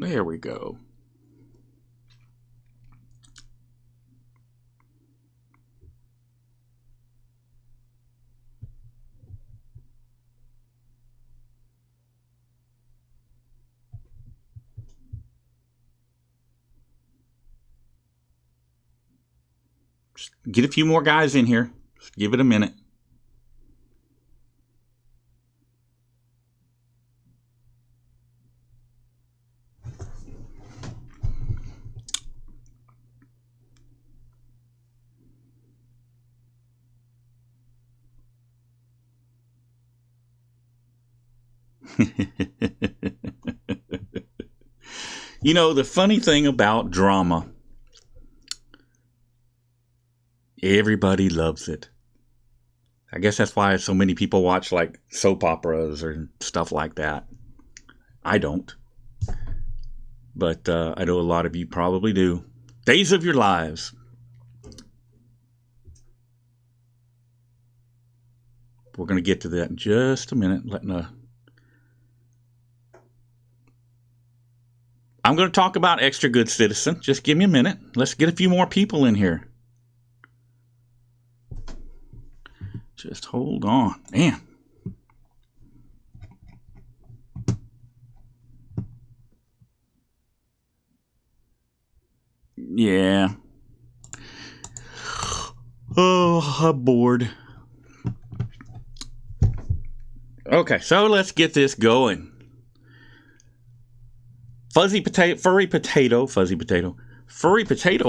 There we go. Just get a few more guys in here. Just give it a minute. You know, the funny thing about drama, everybody loves it. I guess that's why so many people watch like soap operas or stuff like that. I don't. But I know a lot of you probably do. Days of your lives. We're going to get to that in just a minute. I'm going to talk about Extra Good Citizen. Just give me a minute. Let's get a few more people in here. Just hold on. Man. Yeah. Oh, I'm bored. Okay, so let's get this going. Furry Potato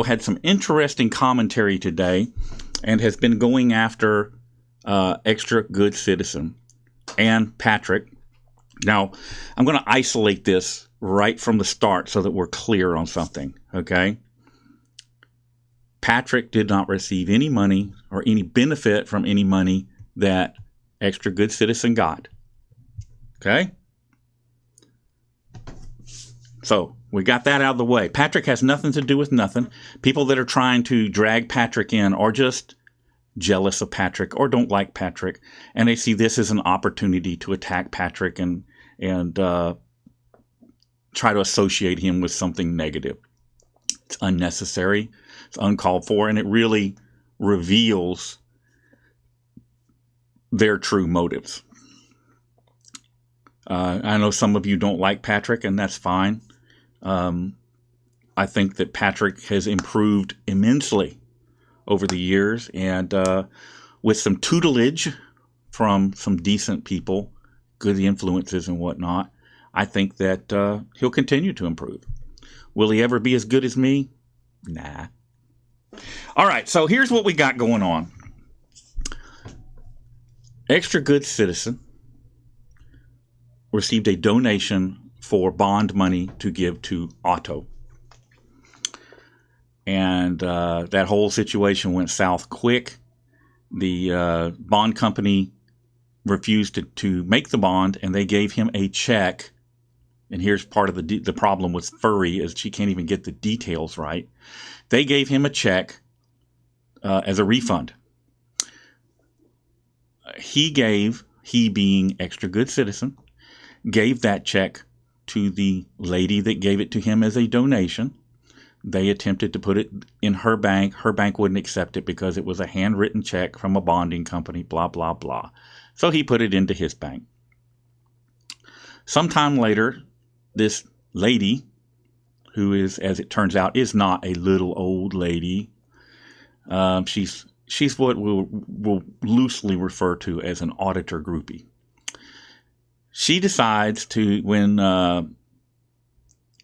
had some interesting commentary today and has been going after Extra Good Citizen and Patrick. Now, I'm going to isolate this right from the start so that we're clear on something, okay? Patrick did not receive any money or any benefit from any money that Extra Good Citizen got. Okay? So, we got that out of the way. Patrick has nothing to do with nothing. People that are trying to drag Patrick in are just jealous of Patrick or don't like Patrick, and they see this as an opportunity to attack Patrick and try to associate him with something negative. It's unnecessary. It's uncalled for, and it really reveals their true motives. I know some of you don't like Patrick, and that's fine. I think that Patrick has improved immensely over the years, and with some tutelage from some decent people, good influences and whatnot, I think that he'll continue to improve. Will he ever be as good as me? Nah. All right, so here's what we got going on. Extra Good Citizen received a donation for bond money to give to Otto. And that whole situation went south quick. The bond company refused to make the bond, and they gave him a check. And here's part of the problem with Furry is she can't even get the details right. They gave him a check as a refund. He being Extra Good Citizen, gave that check to the lady that gave it to him as a donation. They attempted to put it in her bank. Her bank wouldn't accept it because it was a handwritten check from a bonding company, blah, blah, blah. So he put it into his bank. Sometime later, this lady, who is, as it turns out, is not a little old lady. She's what we'll loosely refer to as an auditor groupie. She decides to, when all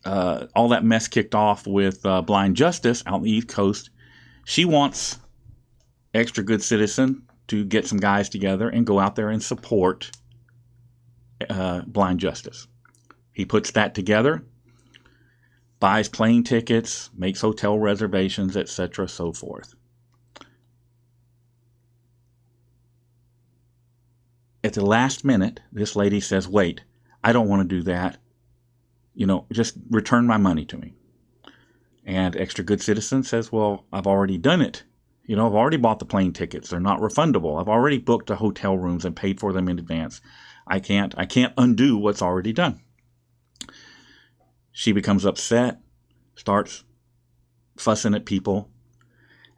that mess kicked off with Blind Justice out on the East Coast, she wants Extra Good Citizen to get some guys together and go out there and support Blind Justice. He puts that together, buys plane tickets, makes hotel reservations, etc., so forth. At the last minute, this lady says, wait, I don't want to do that. Just return my money to me. And Extra Good Citizen says, well, I've already done it. I've already bought the plane tickets. They're not refundable. I've already booked the hotel rooms and paid for them in advance. I can't undo what's already done. she becomes upset, starts fussing at people,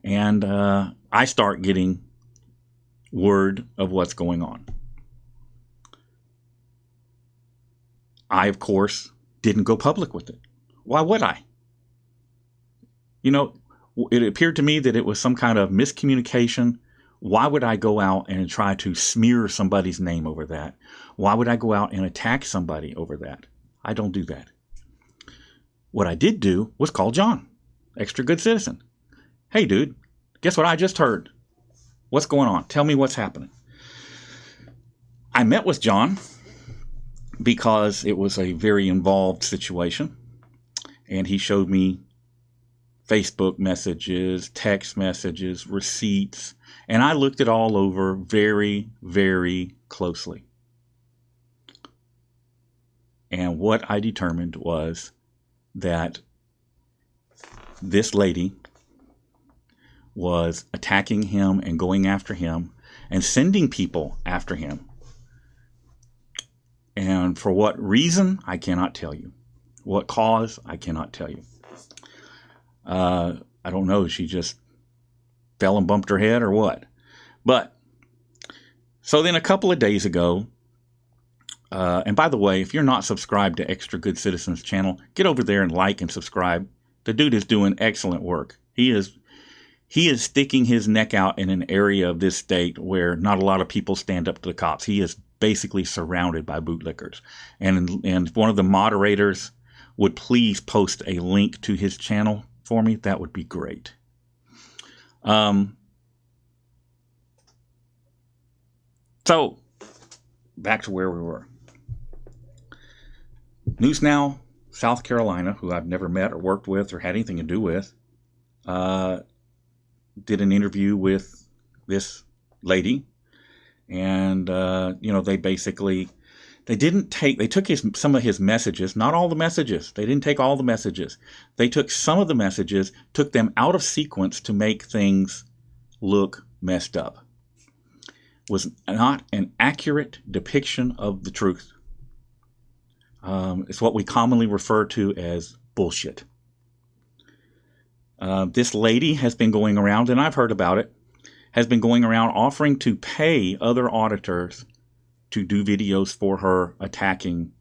and I start getting word of what's going on. I, of course, didn't go public with it. Why would I? You know, it appeared to me that it was some kind of miscommunication. Why would I go out and try to smear somebody's name over that? Why would I go out and attack somebody over that? I don't do that. What I did do was call John, Extra Good Citizen. Hey, dude, guess what I just heard? What's going on? Tell me what's happening. I met with John because it was a very involved situation, and he showed me Facebook messages, text messages, receipts, and I looked it all over very, very closely. And what I determined was that this lady was attacking him and going after him and sending people after him. And for what reason, I cannot tell you. What cause, I cannot tell you. I don't know. She just fell and bumped her head or what. But, so then a couple of days ago, and by the way, if you're not subscribed to Extra Good Citizens channel, get over there and like and subscribe. The dude is doing excellent work. He is sticking his neck out in an area of this state where not a lot of people stand up to the cops. He is basically surrounded by bootlickers. And if one of the moderators would please post a link to his channel for me, that would be great. So, back to where we were. News Now, South Carolina, who I've never met or worked with or had anything to do with, did an interview with this lady, and they basically they took some of his messages, not all the messages. They didn't take all the messages. They took some of the messages, took them out of sequence to make things look messed up. Was not an accurate depiction of the truth. It's what we commonly refer to as bullshit. This lady has been going around, and I've heard about it, has been going around offering to pay other auditors to do videos for her attacking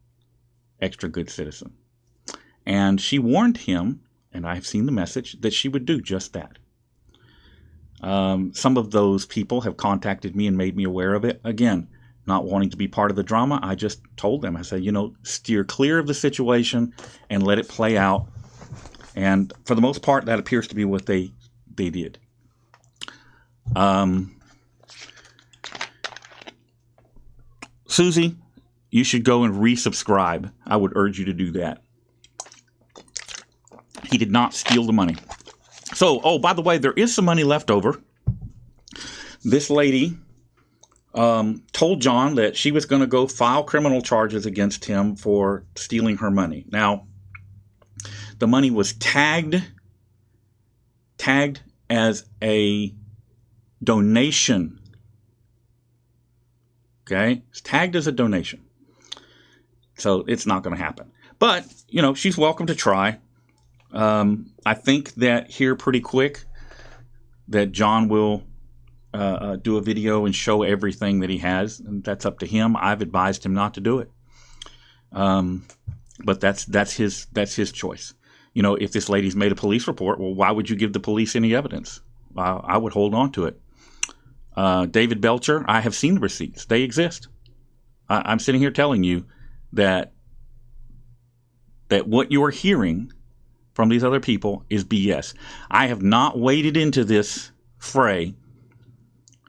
Extra Good Citizen. And she warned him, and I've seen the message, that she would do just that. Some of those people have contacted me and made me aware of it. Again, not wanting to be part of the drama, I just told them, I said, steer clear of the situation and let it play out. And for the most part, that appears to be what they did. Susie, you should go and resubscribe. I would urge you to do that. He did not steal the money. So, by the way, there is some money left over. This lady told John that she was going to go file criminal charges against him for stealing her money. Now, the money was tagged as a donation. Okay? It's tagged as a donation. So it's not going to happen. But, she's welcome to try. I think that here pretty quick that John will do a video and show everything that he has. And that's up to him. I've advised him not to do it. But that's his choice. If this lady's made a police report, well, why would you give the police any evidence? I would hold on to it. David Belcher, I have seen the receipts. They exist. I'm sitting here telling you that what you are hearing from these other people is BS. I have not waded into this fray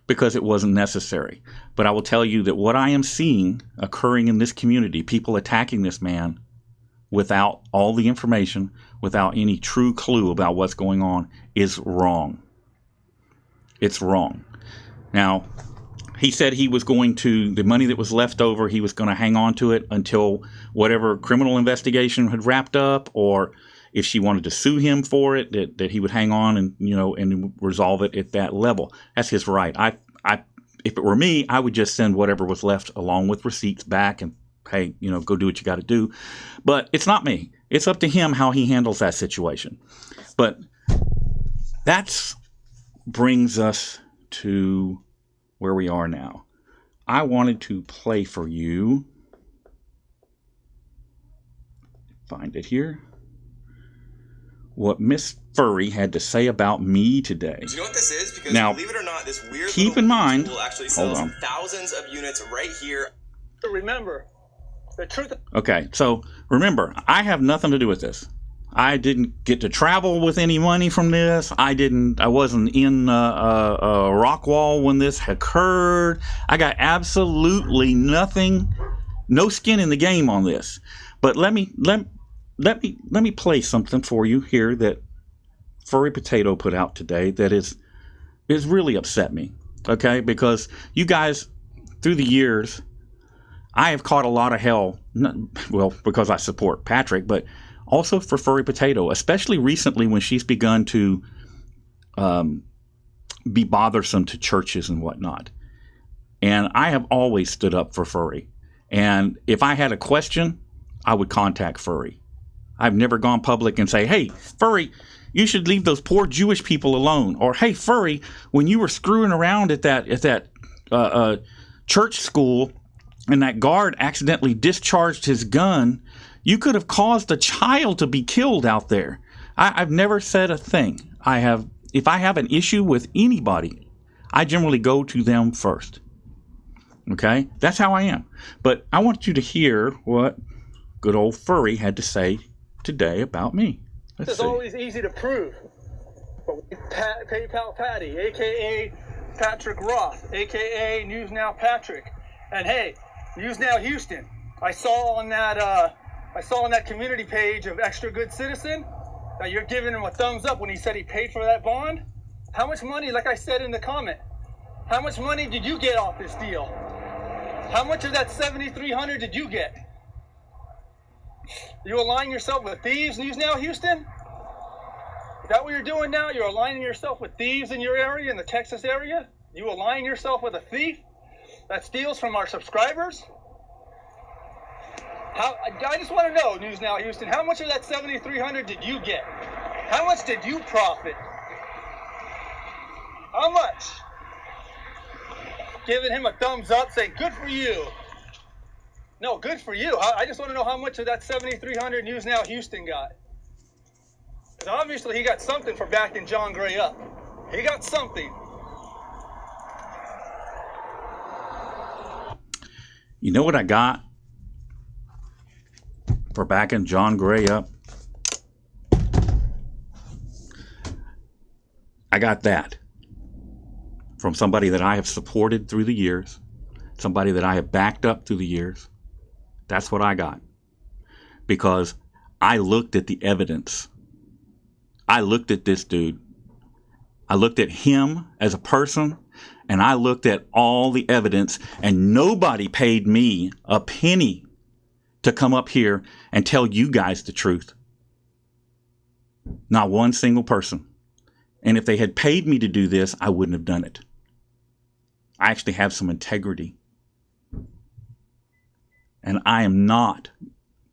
because it wasn't necessary. But I will tell you that what I am seeing occurring in this community, people attacking this man without all the information, without any true clue about what's going on, is wrong. It's wrong. Now, he said he was going to, the money that was left over, he was going to hang on to it until whatever criminal investigation had wrapped up, or if she wanted to sue him for it, that he would hang on and, and resolve it at that level. That's his right. If it were me, I would just send whatever was left along with receipts back and, hey, go do what you got to do. But it's not me. It's up to him how he handles that situation. But that brings us to where we are now. I wanted to play for you. Find it here. What Miss Furry had to say about me today. Do you know what this is? Because now, believe it or not, this weird keep in mind, tool actually sells thousands of units right here. Remember, the truth. Okay, so remember, I have nothing to do with this. I didn't get to travel with any money from this. I wasn't in Rockwall when this occurred. I got absolutely nothing, no skin in the game on this. But let me play something for you here that Furry Potato put out today that is really upset me. Okay, because you guys, through the years, I have caught a lot of hell. Well, because I support Patrick, but also for Furry Potato, especially recently when she's begun to be bothersome to churches and whatnot. And I have always stood up for Furry. And if I had a question, I would contact Furry. I've never gone public and say, hey, Furry, you should leave those poor Jewish people alone. Or, hey, Furry, when you were screwing around at that church school and that guard accidentally discharged his gun, you could have caused a child to be killed out there. I've never said a thing. If I have an issue with anybody, I generally go to them first. Okay? That's how I am. But I want you to hear what good old Furry had to say today about me. It's always easy to prove. But PayPal Patty, a.k.a. Patrick Roth, a.k.a. News Now Patrick. And hey, News Now Houston, I saw on that community page of Extra Good Citizen that you're giving him a thumbs up when he said he paid for that bond. How much money, like I said in the comment, how much money did you get off this deal? How much of that $7,300 did you get? You align yourself with thieves, News Now Houston? Is that what you're doing now? You're aligning yourself with thieves in your area, in the Texas area? You align yourself with a thief that steals from our subscribers? I just want to know, News Now Houston, how much of that $7,300 did you get? How much did you profit? How much? Giving him a thumbs up, saying, good for you. No, good for you. I just want to know how much of that $7,300 News Now Houston got. Because obviously he got something for backing John Gray up. He got something. You know what I got for backing John Gray up? I got that from somebody that I have supported through the years, somebody that I have backed up through the years. That's what I got. Because I looked at the evidence. I looked at this dude. I looked at him as a person, and I looked at all the evidence, and nobody paid me a penny to come up here and tell you guys the truth. Not one single person. And if they had paid me to do this, I wouldn't have done it. I actually have some integrity. And I am not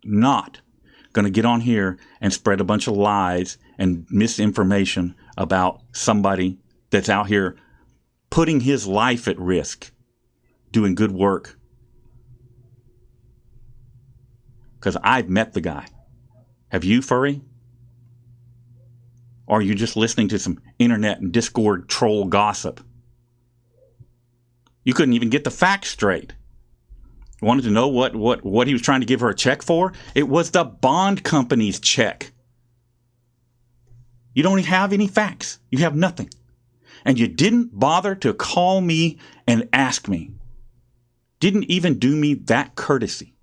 going to get on here and spread a bunch of lies and misinformation about somebody that's out here putting his life at risk, doing good work. Because I've met the guy. Have you, Furry? Or are you just listening to some internet and Discord troll gossip? You couldn't even get the facts straight. Wanted to know what he was trying to give her a check for? It was the bond company's check. You don't have any facts. You have nothing. And you didn't bother to call me and ask me. Didn't even do me that courtesy.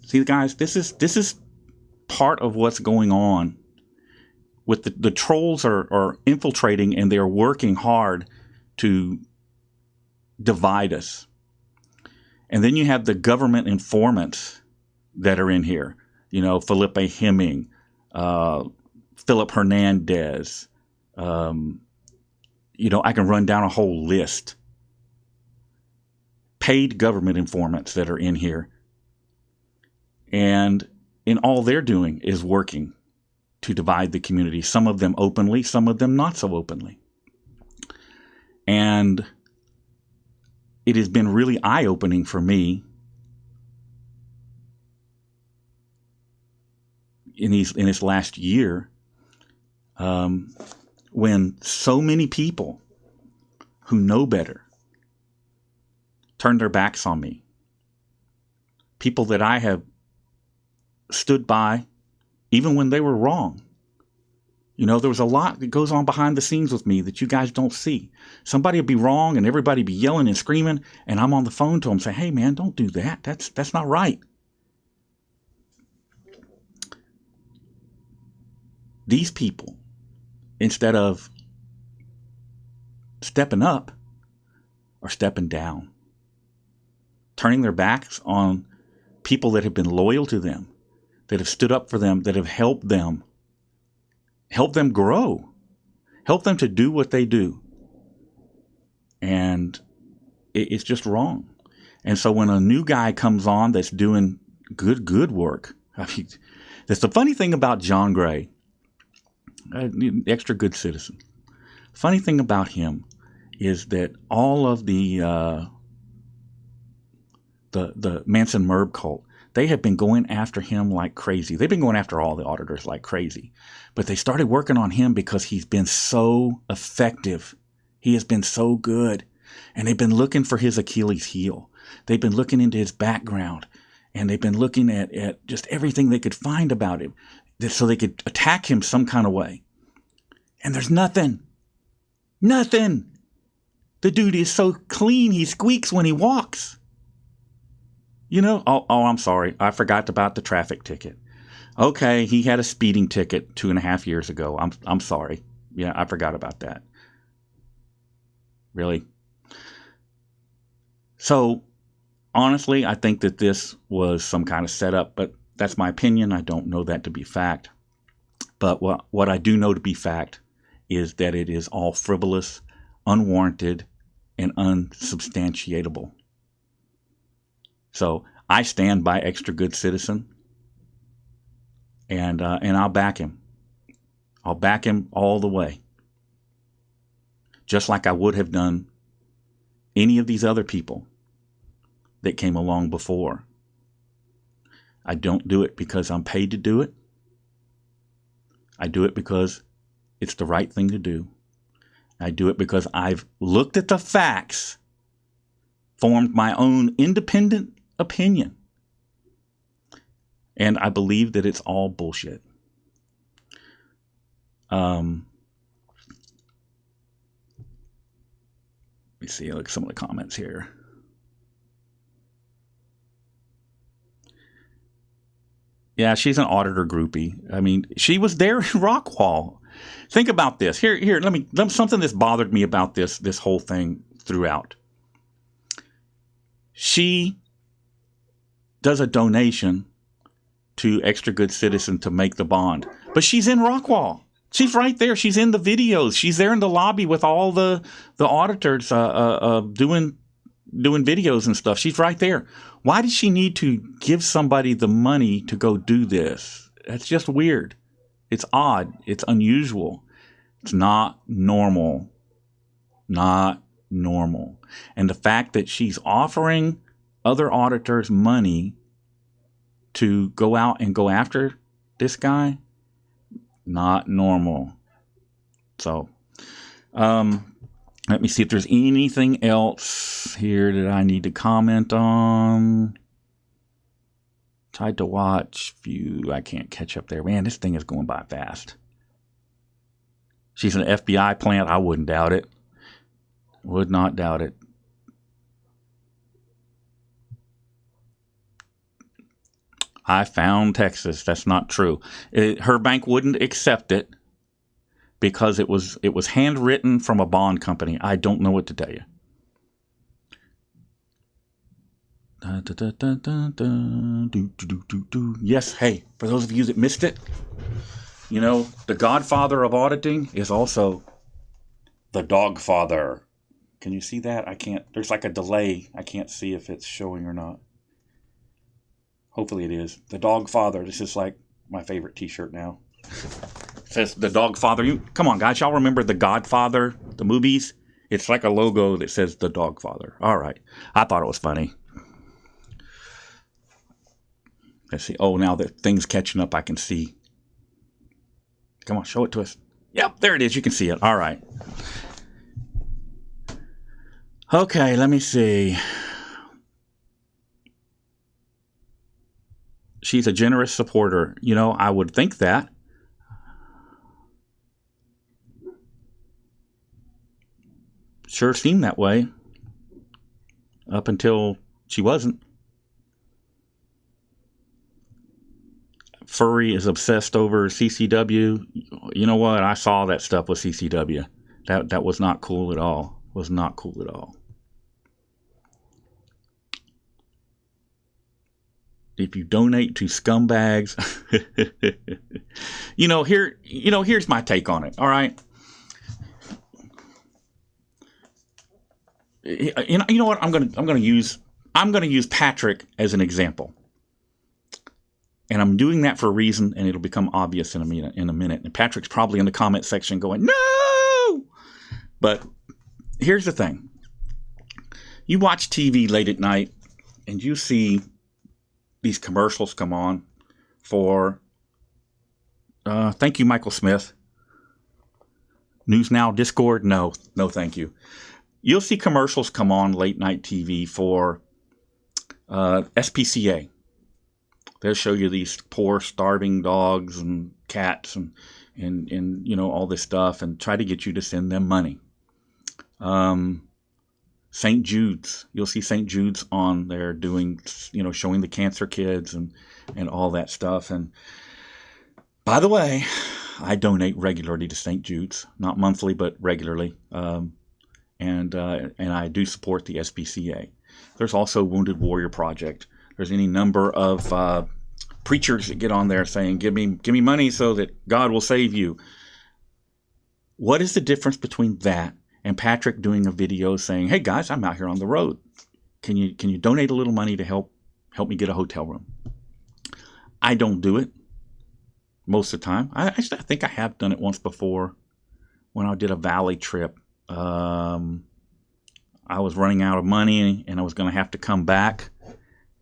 See, guys, this is part of what's going on. With the trolls are infiltrating, and they're working hard to divide us. And then you have the government informants that are in here. You know, Felipe Hemming, Philip Hernandez. You know, I can run down a whole list. Paid government informants that are in here. And all they're doing is working to divide the community, some of them openly, some of them not so openly. And it has been really eye-opening for me in this last year, when so many people who know better turned their backs on me. People that I have stood by even when they were wrong. You know, there was a lot that goes on behind the scenes with me that you guys don't see. Somebody would be wrong and everybody would be yelling and screaming, and I'm on the phone to them saying, hey man, don't do that. That's not right. These people, instead of stepping up, are stepping down. Turning their backs on people that have been loyal to them, that have stood up for them, that have helped them grow, help them to do what they do. And it's just wrong. And so when a new guy comes on that's doing good work, I mean, that's the funny thing about John Gray, extra good citizen. Funny thing about him is that all of the Manson Merb cult, they have been going after him like crazy. They've been going after all the auditors like crazy. But they started working on him because he's been so effective. He has been so good. And they've been looking for his Achilles heel. They've been looking into his background. And they've been looking at just everything they could find about him so they could attack him some kind of way. And there's nothing. Nothing. The dude is so clean, he squeaks when he walks. You know, oh, I'm sorry. I forgot about the traffic ticket. Okay, he had a speeding ticket 2.5 years ago. I'm sorry. Yeah, I forgot about that. Really? So, honestly, I think that this was some kind of setup, but that's my opinion. I don't know that to be fact. But what I do know to be fact is that it is all frivolous, unwarranted, and unsubstantiatable. So I stand by extra good citizen, and I'll back him. I'll back him all the way, just like I would have done any of these other people that came along before. I don't do it because I'm paid to do it. I do it because it's the right thing to do. I do it because I've looked at the facts, formed my own independent opinion, and I believe that it's all bullshit. Let me see, look at some of the comments here. Yeah, she's an auditor groupie. I mean, she was there in Rockwall. Think about this. Here, something that's bothered me about this whole thing throughout. She does a donation to Extra Good Citizen to make the bond, but she's in Rockwall. She's right there. She's in the videos. She's there in the lobby with all the auditors doing videos and stuff. She's right there. Why does she need to give somebody the money to go do this? That's just weird. It's odd. It's unusual. It's not normal. Not normal. And the fact that she's offering other auditors money to go out and go after this guy, not normal. So, let me see if there's anything else here that I need to comment on. Tried to watch few. I can't catch up there. Man, this thing is going by fast. She's an FBI plant. I wouldn't doubt it. Would not doubt it. I found Texas. That's not true. Her bank wouldn't accept it because it was handwritten from a bond company. I don't know what to tell you. Yes, hey, for those of you that missed it, you know, the godfather of auditing is also the dogfather. Can you see that? I can't. There's like a delay. I can't see if it's showing or not. Hopefully it is. The Dog Father. This is like my favorite t-shirt now. It says The Dog Father. Come on, guys. Y'all remember The Godfather, the movies? It's like a logo that says The Dog Father. All right. I thought it was funny. Let's see. Oh, now that thing's catching up, I can see. Come on, show it to us. Yep, there it is. You can see it. All right. Okay, let me see. She's a generous supporter. You know, I would think that. Sure seemed that way. Up until she wasn't. Furry is obsessed over CCW. You know what? I saw that stuff with CCW. That was not cool at all. Was not cool at all. If you donate to scumbags, here's my take on it. All right. You know what? I'm gonna use Patrick as an example. And I'm doing that for a reason, and it'll become obvious in a minute. And Patrick's probably in the comment section going, "No!" But here's the thing. You watch TV late at night, and you see these commercials come on for, thank you, Michael Smith. News Now Discord? No, thank you. You'll see commercials come on late night TV for SPCA. They'll show you these poor, starving dogs and cats and all this stuff and try to get you to send them money. St. Jude's. You'll see St. Jude's on there doing, showing the cancer kids and all that stuff. And by the way, I donate regularly to St. Jude's, not monthly, but regularly. And I do support the SPCA. There's also Wounded Warrior Project. There's any number of preachers that get on there saying, give me money so that God will save you. What is the difference between that and Patrick doing a video saying, hey guys, I'm out here on the road. Can you donate a little money to help me get a hotel room? I don't do it most of the time. I think I have done it once before when I did a valley trip. I was running out of money and I was going to have to come back.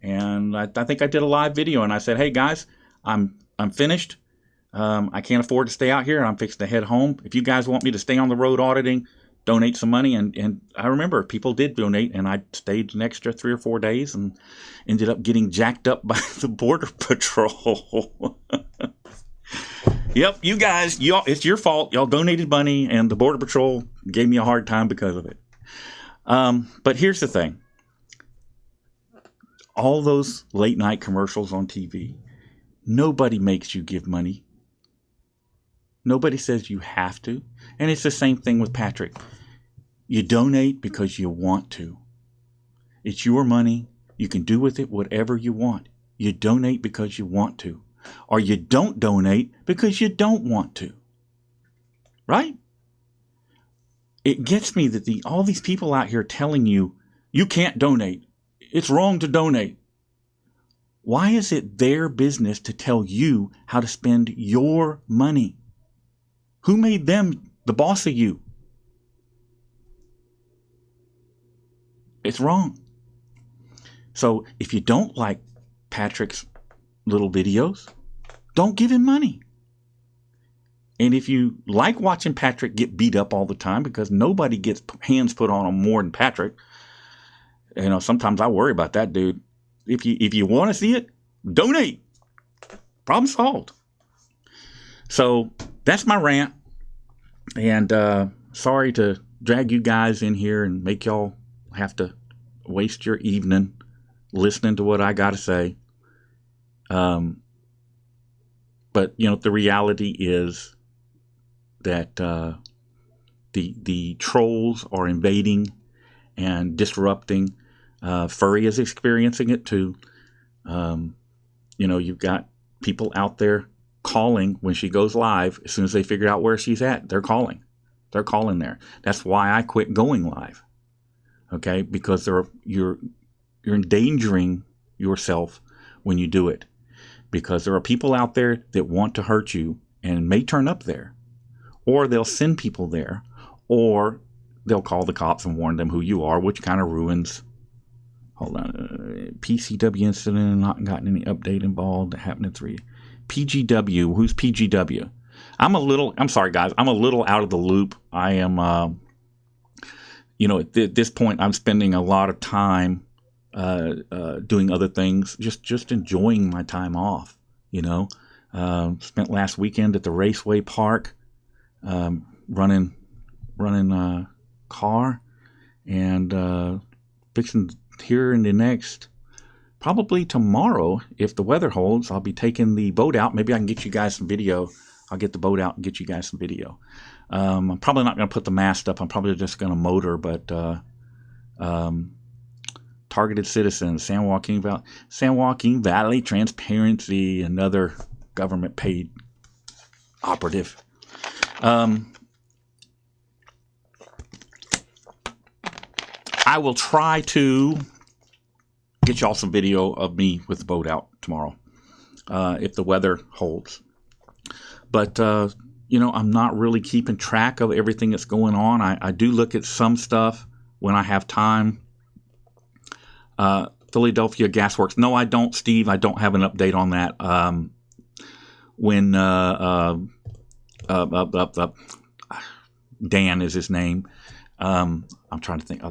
And I think I did a live video and I said, hey guys, I'm finished. I can't afford to stay out here. I'm fixing to head home. If you guys want me to stay on the road auditing, donate some money. And I remember people did donate and I stayed an extra 3 or 4 days and ended up getting jacked up by the Border Patrol. Yep, you guys, it's your fault. Y'all donated money and the Border Patrol gave me a hard time because of it. But here's the thing. All those late night commercials on TV, nobody makes you give money. Nobody says you have to. And it's the same thing with Patrick. You donate because you want to. It's your money. You can do with it whatever you want. You donate because you want to. Or you don't donate because you don't want to. Right? It gets me that all these people out here telling you, you can't donate. It's wrong to donate. Why is it their business to tell you how to spend your money? Who made them the boss of you? It's wrong. So if you don't like Patrick's little videos, don't give him money. And if you like watching Patrick get beat up all the time, because nobody gets hands put on him more than Patrick, sometimes I worry about that dude. If you want to see it, donate. Problem solved. So that's my rant. And sorry to drag you guys in here and make y'all have to waste your evening listening to what I got to say. But the reality is that the trolls are invading and disrupting. Furry is experiencing it too. You've got people out there calling when she goes live. As soon as they figure out where she's at, they're calling. They're calling there. That's why I quit going live. Okay, because you're endangering yourself when you do it, because there are people out there that want to hurt you and may turn up there, or they'll send people there, or they'll call the cops and warn them who you are, which kind of ruins. Hold on. PCW incident, not gotten any update involved. Happened in 3. PGW. Who's PGW? I'm sorry, guys. I'm a little out of the loop. I am, at this point, I'm spending a lot of time doing other things, just enjoying my time off, Spent last weekend at the Raceway Park, running car, and fixing here in the next, probably tomorrow, if the weather holds, I'll be taking the boat out. Maybe I can get you guys some video. I'll get the boat out and get you guys some video. I'm probably not going to put the mast up. I'm probably just going to motor, but targeted citizens, San Joaquin Valley Transparency, another government paid operative. I will try to get y'all some video of me with the boat out tomorrow, if the weather holds. But, I'm not really keeping track of everything that's going on. I do look at some stuff when I have time. Philadelphia Gasworks. No, I don't, Steve. I don't have an update on that. When Dan is his name. I'm trying to think.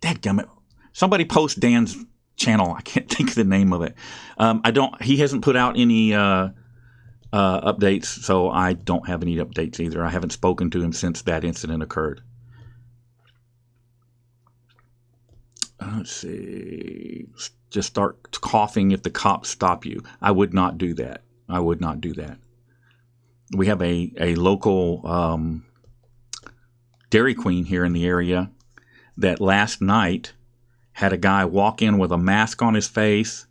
Dadgummit. Somebody post Dan's channel. I can't think of the name of it. He hasn't put out any updates, so I don't have any updates either. I haven't spoken to him since that incident occurred. Let's see. Just start coughing if the cops stop you. I would not do that. We have a local Dairy Queen here in the area that last night had a guy walk in with a mask on his face,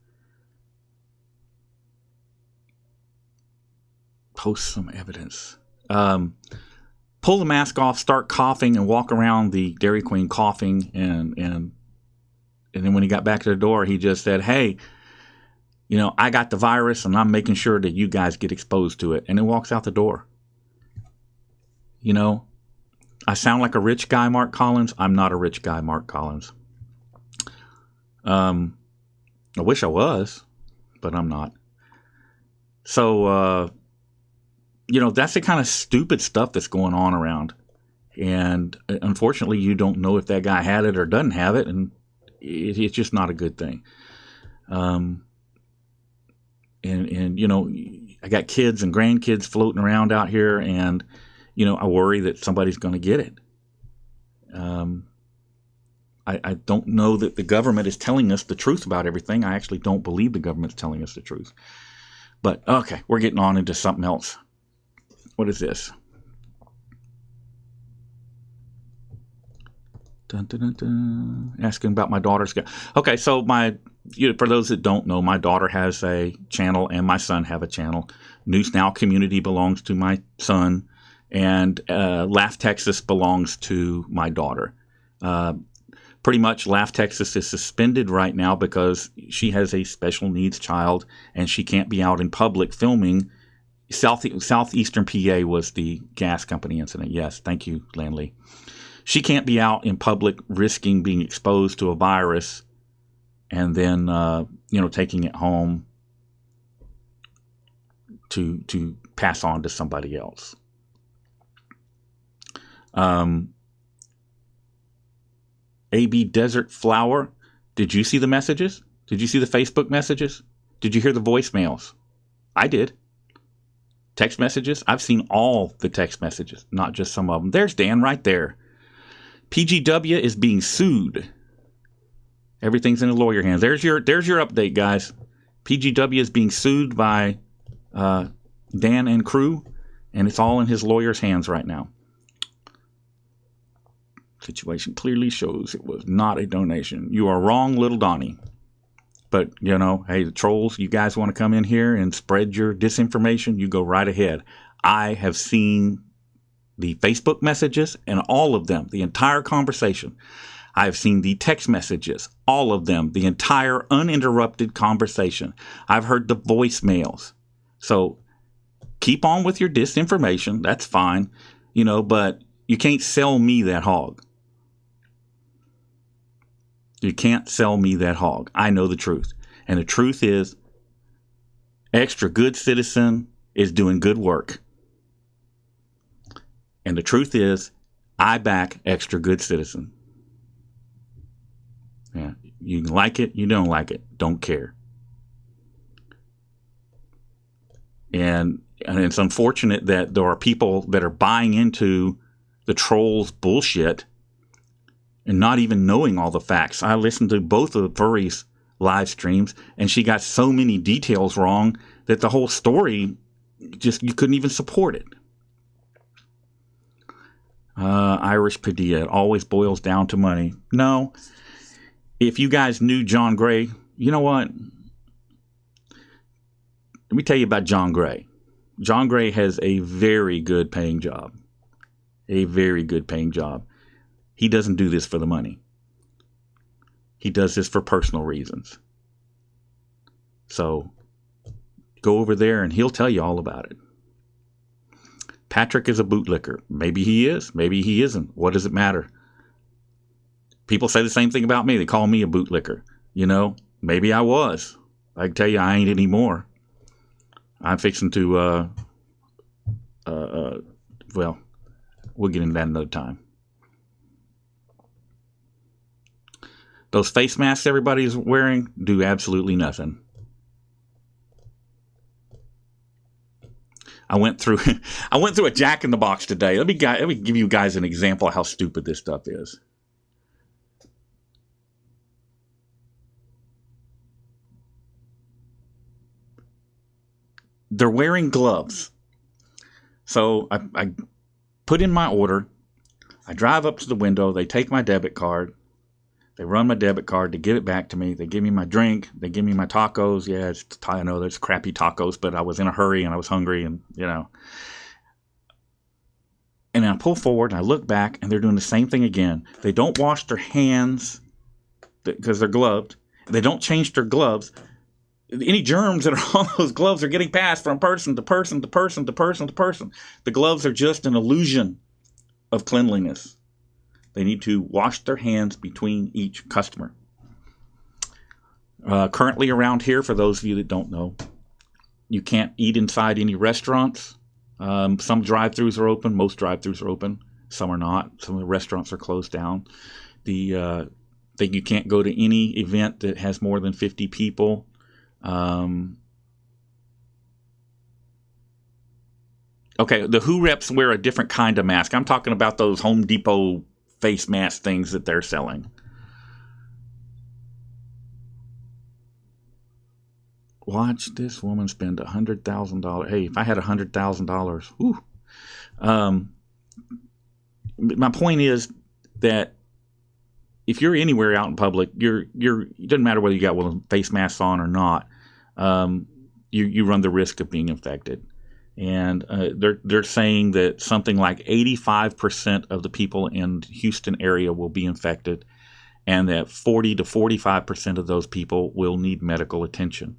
post some evidence, pull the mask off, start coughing, and walk around the Dairy Queen coughing, and then when he got back to the door, he just said, "Hey, I got the virus, and I'm making sure that you guys get exposed to it," and then walks out the door. I sound like a rich guy, Mark Collins. I'm not a rich guy, Mark Collins. I wish I was, but I'm not. So, that's the kind of stupid stuff that's going on around. And unfortunately, you don't know if that guy had it or doesn't have it, and it's just not a good thing. And I got kids and grandkids floating around out here, and I worry that somebody's going to get it. I don't know that the government is telling us the truth about everything. I actually don't believe the government's telling us the truth. But, okay, we're getting on into something else. What is this? Dun, dun, dun, dun. Asking about my daughter's. Okay, so for those that don't know, my daughter has a channel and my son have a channel. News Now Community belongs to my son, and Laugh Texas belongs to my daughter. Pretty much Laugh Texas is suspended right now because she has a special needs child and she can't be out in public filming. Southeastern PA was the gas company incident. Yes, thank you, Landley. She can't be out in public risking being exposed to a virus and then, taking it home to pass on to somebody else. AB Desert Flower, did you see the messages? Did you see the Facebook messages? Did you hear the voicemails? I did. Text messages? I've seen all the text messages, not just some of them. There's Dan right there. PGW is being sued. Everything's in the lawyer hands. There's your update, guys. PGW is being sued by Dan and crew, and it's all in his lawyer's hands right now. Situation clearly shows it was not a donation. You are wrong, little Donnie. But, hey, the trolls, you guys want to come in here and spread your disinformation, you go right ahead. I have seen the Facebook messages and all of them, the entire conversation. I have seen the text messages, all of them, the entire uninterrupted conversation. I've heard the voicemails. So keep on with your disinformation. That's fine, but you can't sell me that hog. You can't sell me that hog. I know the truth. And the truth is, Extra Good Citizen is doing good work. And the truth is, I back Extra Good Citizen. Yeah, you like it, you don't like it, don't care. And it's unfortunate that there are people that are buying into the trolls' bullshit and not even knowing all the facts. I listened to both of Furry's live streams, and she got so many details wrong that the whole story, you couldn't even support it. Irish Padilla, it always boils down to money. No. If you guys knew John Gray, you know what? Let me tell you about John Gray. John Gray has a very good paying job. A very good paying job. He doesn't do this for the money. He does this for personal reasons. So go over there and he'll tell you all about it. Patrick is a bootlicker. Maybe he is. Maybe he isn't. What does it matter? People say the same thing about me. They call me a bootlicker. Maybe I was. I can tell you I ain't anymore. I'm fixing to, well, we'll get into that another time. Those face masks everybody's wearing do absolutely nothing. I went through a Jack in the Box today. Let me give you guys an example of how stupid this stuff is. They're wearing gloves. So I put in my order. I drive up to the window. They take my debit card. They run my debit card. They give it back to me. They give me my drink. They give me my tacos. Yeah, I know there's crappy tacos, but I was in a hurry and I was hungry and, And then I pull forward and I look back and they're doing the same thing again. They don't wash their hands because they're gloved. They don't change their gloves. Any germs that are on those gloves are getting passed from person to person to person to person to person. The gloves are just an illusion of cleanliness. They need to wash their hands between each customer. Currently around here, for those of you that don't know, you can't eat inside any restaurants. Some drive-thrus are open. Most drive-thrus are open. Some are not. Some of the restaurants are closed down. You can't go to any event that has more than 50 people. Okay, the Who reps wear a different kind of mask. I'm talking about those Home Depot face mask things that they're selling. Watch this woman spend $100,000. Hey, if I had $100,000, my point is that if you're anywhere out in public, it doesn't matter whether you got one of face masks on or not. You run the risk of being infected. And they're saying that something like 85% of the people in Houston area will be infected, and that 40 to 45% of those people will need medical attention,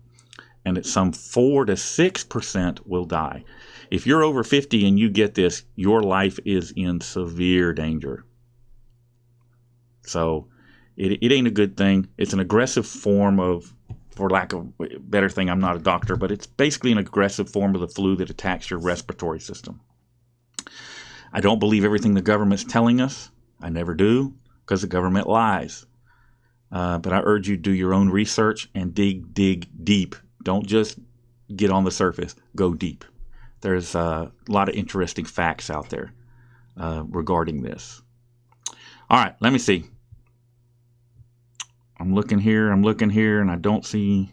and that some 4 to 6% will die. If you're over 50 and you get this, your life is in severe danger. So it ain't a good thing. It's an aggressive form of, for lack of a better thing, I'm not a doctor, but it's basically an aggressive form of the flu that attacks your respiratory system. I don't believe everything the government's telling us. I never do, because the government lies. But I urge you to do your own research and dig deep. Don't just get on the surface. Go deep. There's a lot of interesting facts out there regarding this. All right, let me see. I'm looking here, and I don't see.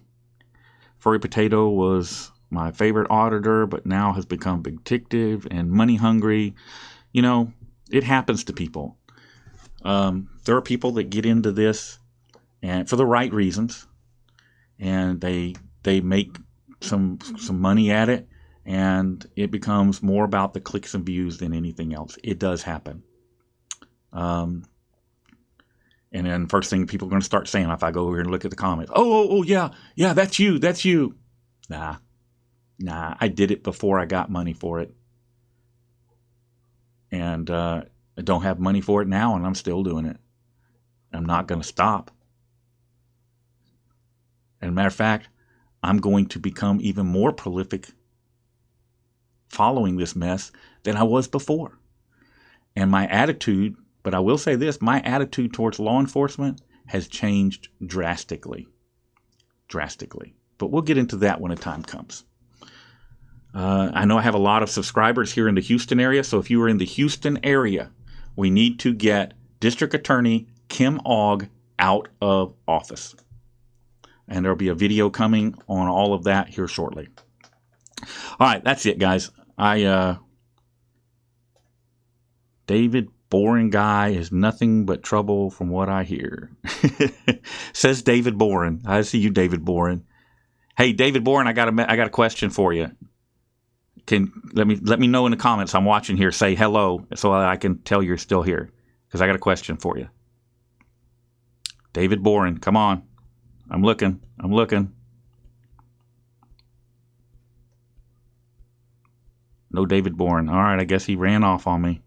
Furry Potato was my favorite auditor, but now has become vindictive and money hungry. It happens to people. There are people that get into this and for the right reasons, and they make some money at it, and it becomes more about the clicks and views than anything else. It does happen. And then first thing people are going to start saying if I go over here and look at the comments, oh, yeah, that's you. Nah, I did it before I got money for it. And I don't have money for it now, and I'm still doing it. I'm not going to stop. As a matter of fact, I'm going to become even more prolific following this mess than I was before. And my attitude, but I will say this, my attitude towards law enforcement has changed drastically. But we'll get into that when the time comes. I know I have a lot of subscribers here in the Houston area, so if you are in the Houston area, we need to get District Attorney Kim Ogg out of office. And there'll be a video coming on all of that here shortly. All right, that's it, guys. David Boren guy is nothing but trouble from what I hear. Says David Boren. I see you, David Boren. Hey, David Boren, I got a question for you. Let me know in the comments. I'm watching here. Say hello so I can tell you're still here, because I got a question for you. David Boren, come on. I'm looking. No David Boren. All right, I guess he ran off on me.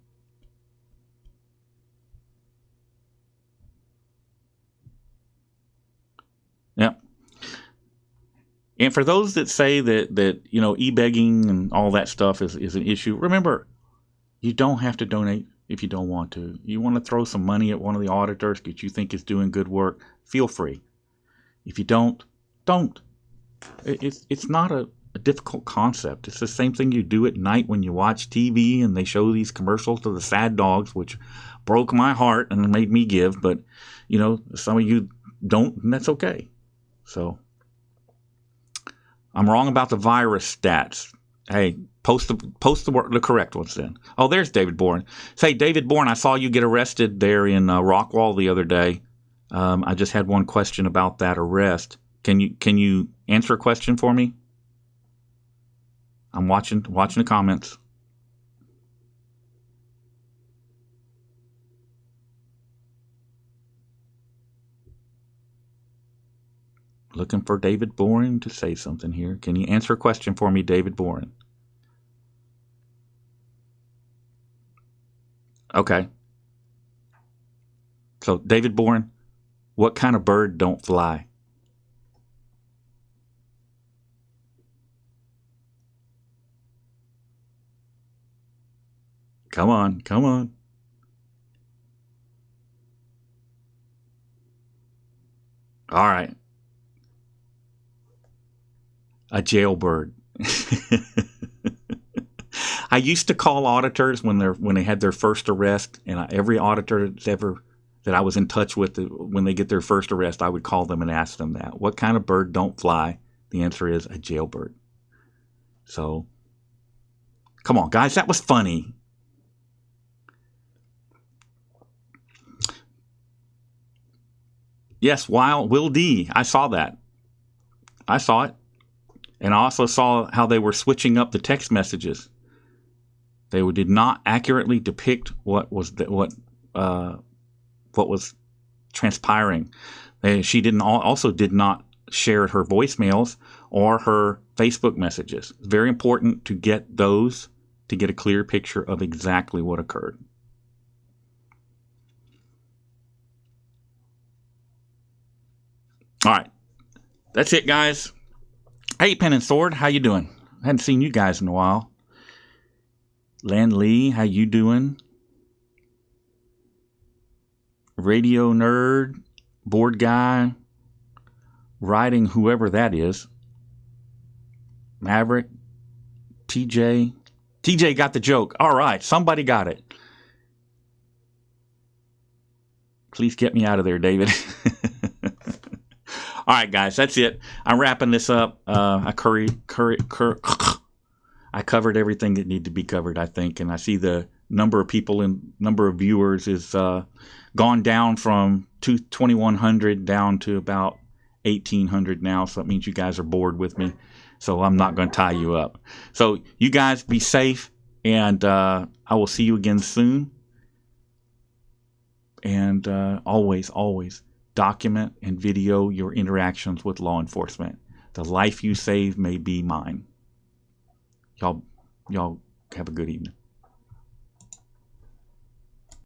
Yep. And for those that say that e-begging and all that stuff is an issue, remember, you don't have to donate if you don't want to. You want to throw some money at one of the auditors that you think is doing good work, feel free. If you don't. It's not a difficult concept. It's the same thing you do at night when you watch TV and they show these commercials of the sad dogs, which broke my heart and made me give. But, some of you don't, and that's okay. So I'm wrong about the virus stats. Hey, post the correct ones then. Oh, there's David Boren. Say, David Boren, I saw you get arrested there in Rockwall the other day. I just had one question about that arrest. Can you answer a question for me? I'm watching the comments. Looking for David Boren to say something here. Can you answer a question for me, David Boren? Okay. So, David Boren, what kind of bird don't fly? Come on. All right. A jailbird. I used to call auditors when they had their first arrest, and every auditor that I was in touch with, when they get their first arrest, I would call them and ask them that. What kind of bird don't fly? The answer is a jailbird. So, come on, guys, that was funny. Yes, Will D. I saw that. I saw it. And I also saw how they were switching up the text messages. They did not accurately depict what was transpiring. She also did not share her voicemails or her Facebook messages. It's very important to get those to get a clear picture of exactly what occurred. All right, that's it, guys. Hey, Pen and Sword, how you doing? I hadn't seen you guys in a while. Lan Lee, how you doing? Radio Nerd, Board Guy, Riding whoever that is. Maverick, TJ. TJ got the joke. All right, somebody got it. Please get me out of there, David. All right, guys, that's it. I'm wrapping this up. I covered everything that needed to be covered, I think, and I see the number of people and number of viewers is gone down from 2,100 down to about 1,800 now. So that means you guys are bored with me. So I'm not going to tie you up. So you guys be safe, and I will see you again soon. And always document and video your interactions with law enforcement. The life you save may be mine. Y'all have a good evening.